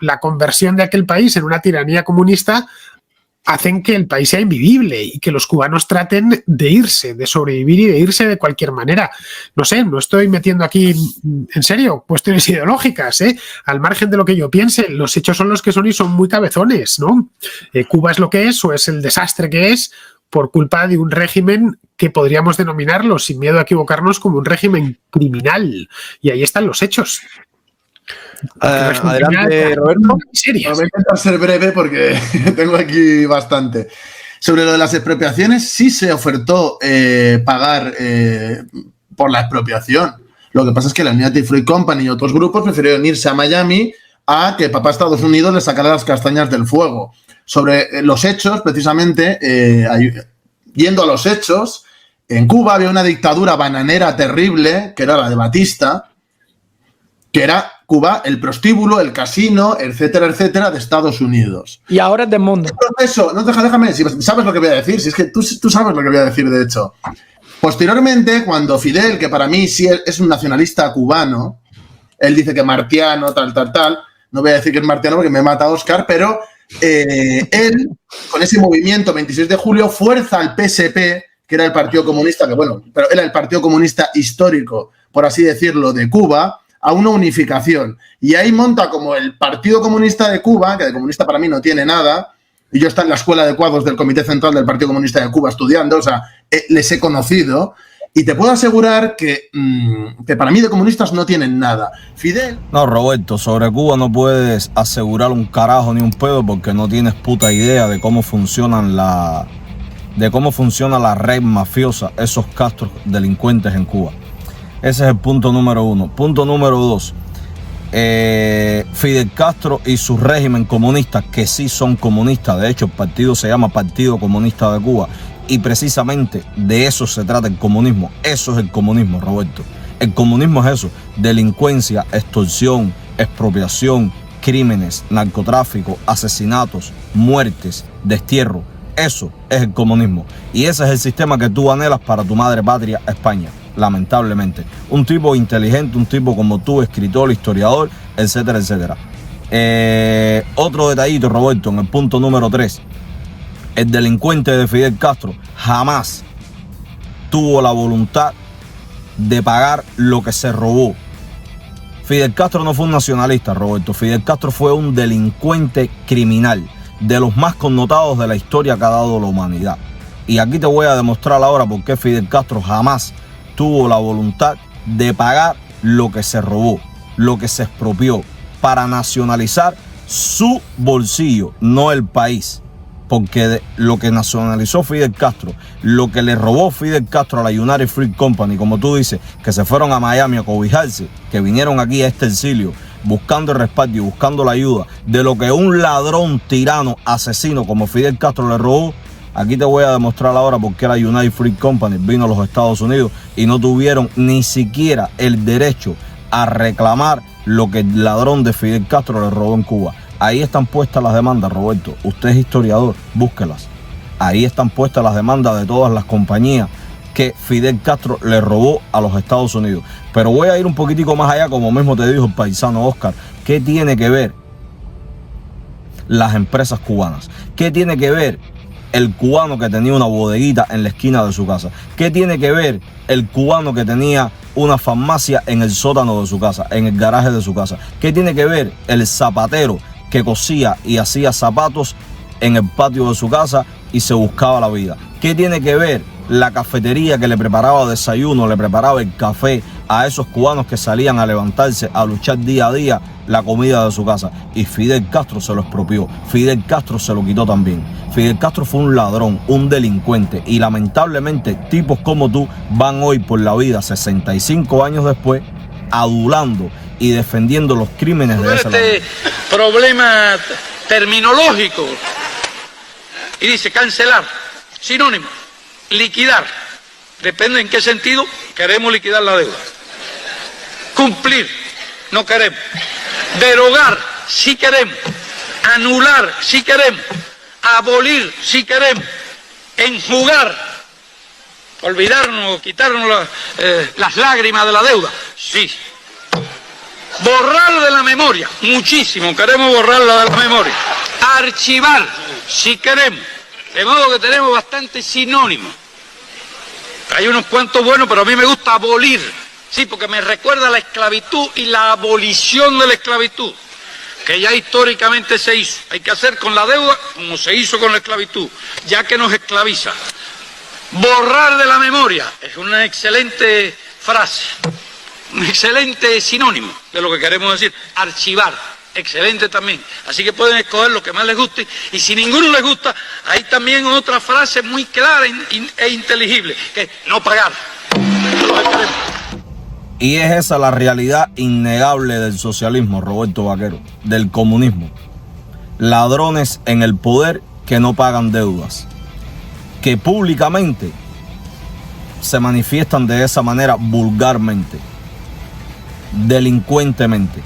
la conversión de aquel país en una tiranía comunista, hacen que el país sea invivible y que los cubanos traten de irse, de sobrevivir y de irse de cualquier manera. No sé, no estoy metiendo aquí, en serio, cuestiones ideológicas, ¿eh? Al margen de lo que yo piense, los hechos son los que son y son muy cabezones, ¿no? Cuba es lo que es, o es el desastre que es, por culpa de un régimen que podríamos denominarlo, sin miedo a equivocarnos, como un régimen criminal. Y ahí están los hechos. Adelante, Roberto. Voy a intentar ser breve porque tengo aquí bastante. Sobre lo de las expropiaciones, sí se ofertó pagar por la expropiación. Lo que pasa es que la United Fruit Company y otros grupos prefirieron irse a Miami a que papá Estados Unidos le sacara las castañas del fuego. Sobre los hechos, precisamente, yendo a los hechos, en Cuba había una dictadura bananera terrible, que era la de Batista, que era Cuba el prostíbulo, el casino, etcétera, etcétera, de Estados Unidos. Y ahora es del mundo. Eso, no, déjame, si sabes lo que voy a decir, si es que tú sabes lo que voy a decir, de hecho. Posteriormente, cuando Fidel, que para mí sí es un nacionalista cubano, él dice que martiano, tal, no voy a decir que es martiano porque me mata Oscar, pero él, con ese movimiento 26 de julio, fuerza al PSP, que era el Partido Comunista, que bueno, pero era el Partido Comunista histórico, por así decirlo, de Cuba, a una unificación. Y ahí monta como el Partido Comunista de Cuba, que de comunista para mí no tiene nada, y yo estoy en la escuela de cuadros del Comité Central del Partido Comunista de Cuba estudiando, o sea, les he conocido, y te puedo asegurar que para mí de comunistas no tienen nada. Fidel... No, Roberto, sobre Cuba no puedes asegurar un carajo ni un pedo porque no tienes puta idea de cómo funciona la red mafiosa, esos castros delincuentes en Cuba. Ese es el punto número uno. Punto número dos. Fidel Castro y su régimen comunista, que sí son comunistas, de hecho el partido se llama Partido Comunista de Cuba, y precisamente de eso se trata el comunismo. Eso es el comunismo, Roberto. El comunismo es eso: delincuencia, extorsión, expropiación, crímenes, narcotráfico, asesinatos, muertes, destierro. Eso es el comunismo. Y ese es el sistema que tú anhelas para tu madre patria, España. Lamentablemente. Un tipo inteligente, un tipo como tú, escritor, historiador, etcétera, etcétera. Otro detallito, Roberto, en el punto número 3. El delincuente de Fidel Castro jamás tuvo la voluntad de pagar lo que se robó. Fidel Castro no fue un nacionalista, Roberto. Fidel Castro fue un delincuente criminal, de los más connotados de la historia que ha dado la humanidad. Y aquí te voy a demostrar ahora por qué Fidel Castro jamás tuvo la voluntad de pagar lo que se robó, lo que se expropió, para nacionalizar su bolsillo, no el país. Porque lo que nacionalizó Fidel Castro, lo que le robó Fidel Castro a la United Fruit Company, como tú dices, que se fueron a Miami a cobijarse, que vinieron aquí a este exilio buscando el respaldo y buscando la ayuda de lo que un ladrón, tirano, asesino como Fidel Castro le robó. Aquí te voy a demostrar ahora por qué la United Fruit Company vino a los Estados Unidos y no tuvieron ni siquiera el derecho a reclamar lo que el ladrón de Fidel Castro le robó en Cuba. Ahí están puestas las demandas, Roberto. Usted es historiador, búsquelas. Ahí están puestas las demandas de todas las compañías que Fidel Castro le robó a los Estados Unidos. Pero voy a ir un poquitico más allá, como mismo te dijo el paisano Oscar. ¿Qué tiene que ver las empresas cubanas? ¿Qué tiene que ver el cubano que tenía una bodeguita en la esquina de su casa? ¿Qué tiene que ver el cubano que tenía una farmacia en el sótano de su casa, en el garaje de su casa? ¿Qué tiene que ver el zapatero que cosía y hacía zapatos en el patio de su casa y se buscaba la vida? ¿Qué tiene que ver la cafetería que le preparaba desayuno, le preparaba el café a esos cubanos que salían a levantarse, a luchar día a día la comida de su casa? Y Fidel Castro se lo expropió, Fidel Castro se lo quitó también. Fidel Castro fue un ladrón, un delincuente, y lamentablemente tipos como tú van hoy por la vida 65 años después adulando y defendiendo los crímenes de ese ladrón. Problema terminológico. Y dice cancelar, sinónimo, liquidar. Depende en qué sentido queremos liquidar la deuda. Cumplir, no queremos. Derogar, sí queremos. Anular, sí queremos. Abolir, sí queremos. Enjugar, olvidarnos, quitarnos las lágrimas de la deuda, sí. Borrar de la memoria, muchísimo, queremos borrarla de la memoria. Archivar, si queremos. De modo que tenemos bastantes sinónimos. Hay unos cuantos buenos, pero a mí me gusta abolir. Sí, porque me recuerda a la esclavitud y la abolición de la esclavitud, que ya históricamente se hizo. Hay que hacer con la deuda como se hizo con la esclavitud, ya que nos esclaviza. Borrar de la memoria es una excelente frase, un excelente sinónimo de lo que queremos decir. Archivar, excelente también. Así que pueden escoger lo que más les guste, y si ninguno les gusta, hay también otra frase muy clara e inteligible, que es no pagar. Es lo que queremos. Y es esa la realidad innegable del socialismo, Roberto Vaquero, del comunismo. Ladrones en el poder que no pagan deudas, que públicamente se manifiestan de esa manera vulgarmente, delincuentemente,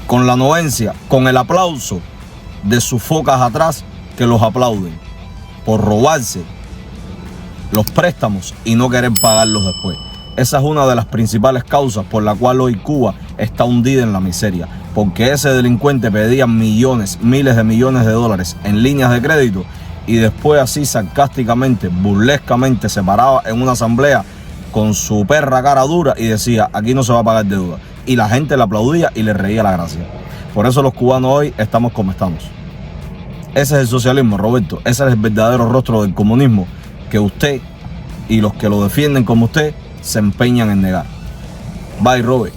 con la anuencia, con el aplauso de sus focas atrás que los aplauden por robarse los préstamos y no querer pagarlos después. Esa es una de las principales causas por la cual hoy Cuba está hundida en la miseria, porque ese delincuente pedía millones, miles de millones de dólares en líneas de crédito y después así sarcásticamente, burlescamente se paraba en una asamblea con su perra cara dura y decía: aquí no se va a pagar deuda. Y la gente le aplaudía y le reía la gracia. Por eso los cubanos hoy estamos como estamos. Ese es el socialismo, Roberto. Ese es el verdadero rostro del comunismo que usted y los que lo defienden como usted se empeñan en negar. Bye, Robert.